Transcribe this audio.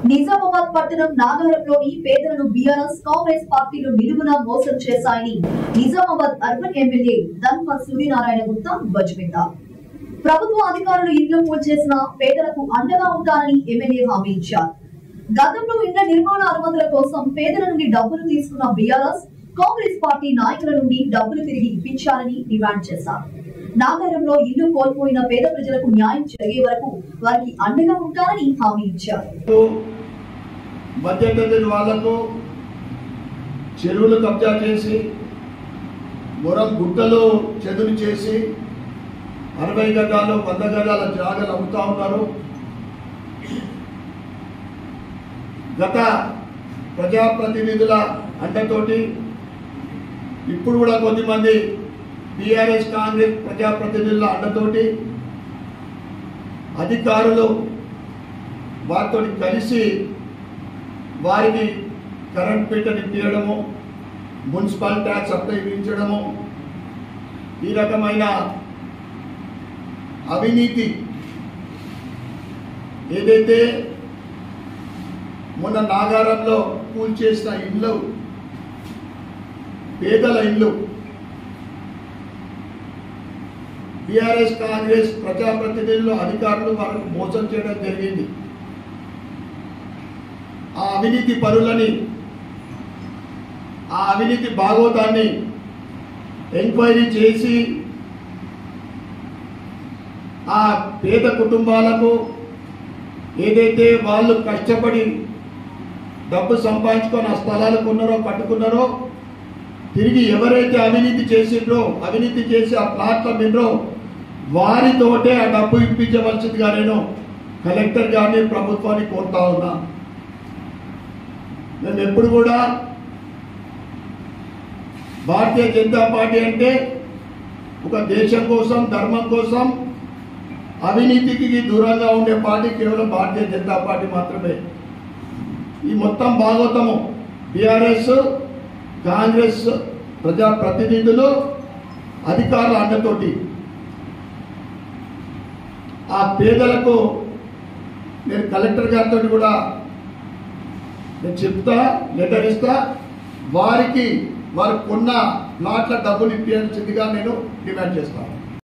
నిజామాబాద్ పట్టణం నాగారంలోని పేదలను బీఆర్ఎస్ కాంగ్రెస్ పార్టీలు నిలువున మోసం చేశాయని నిజామాబాద్ అర్బన్ ఎమ్మెల్యే ధన్ప సూర్యనారాయణ గుప్తా ధ్వజమెత్తారు. ప్రభుత్వ అధికారులు ఇళ్లు కూల్చేసిన పేదలకు అండగా ఉంటారని ఎమ్మెల్యే హామీ ఇచ్చారు. గతంలో ఇళ్ల నిర్మాణ అనుమతుల కోసం పేదల నుండి డబ్బులు తీసుకున్న బీఆర్ఎస్ కాంగ్రెస్ పార్టీ నాయకుల నుండి డబ్బులు తిరిగి ఇప్పించాలని డిమాండ్ చేశారు. నాగారంలో ఇల్లు కోల్పోయిన పేద ప్రజలకు న్యాయం జరిగే వరకు వారికి అండగా ఉంటారని హామీ ఇచ్చారు. మధ్యతరగతి వాళ్లకు చెరువులు కబ్జా చేసి మొరం గుట్టలు చెదురు చేసి 60 గజాలు 100 గజాల జాగాలు అమ్ముతా ఉన్నారు. గత ప్రజాప్రతినిధుల అండతోటి ఇప్పుడు కూడా కొద్దిమంది బీఆర్ఎస్ కాంగ్రెస్ ప్రజాప్రతినిధుల అండతోటి అధికారులు వారితో కలిసి వారికి కరెంట్ మీటర్ ఇప్పించడము, మున్సిపల్ ట్యాక్స్ సప్లై ఇప్పించడము, ఈ రకమైన అవినీతి ఏదైతే మొన్న నాగారంలో కూల్చేసిన ఇళ్ళు పేదల ఇళ్ళు బీఆర్ఎస్ కాంగ్రెస్ ప్రజాప్రతినిధులు అధికారులు వారికి మోసం చేయడం జరిగింది. ఆ అవినీతి పరులని ఆ అవినీతి భాగవతాన్ని ఎంక్వైరీ చేసి ఆ పేద కుటుంబాలకు ఏదైతే వాళ్ళు కష్టపడి డబ్బు సంపాదించుకొని ఆ స్థలాలు కొన్నారో కట్టుకున్నారో తిరిగి ఎవరైతే అవినీతి చేసిండ్రో అవినీతి చేసి ఆ ప్లాట్ల మిండ్రో వారితోటే ఆ డబ్బు ఇప్పించవలసిందిగా నేను కలెక్టర్ గారిని ప్రభుత్వాన్ని కోరుతా ఉన్నా. మేము ఎప్పుడు కూడా భారతీయ జనతా పార్టీ అంటే ఒక దేశం కోసం ధర్మం కోసం అవినీతికి దూరంగా ఉండే పార్టీ కేవలం భారతీయ జనతా పార్టీ మాత్రమే. ఈ మొత్తం భాగవతము బీఆర్ఎస్ కాంగ్రెస్ ప్రజాప్రతినిధులు అధికారుల అండతోటి ఆ పేదలకు నేను కలెక్టర్ గారితో కూడా నేను చెప్తా, లెటర్ ఇస్తా, వారికి వారు కొన్న ప్లాట్ల డబ్బులు ఇప్పించాల్సిందిగా నేను డిమాండ్ చేస్తాను.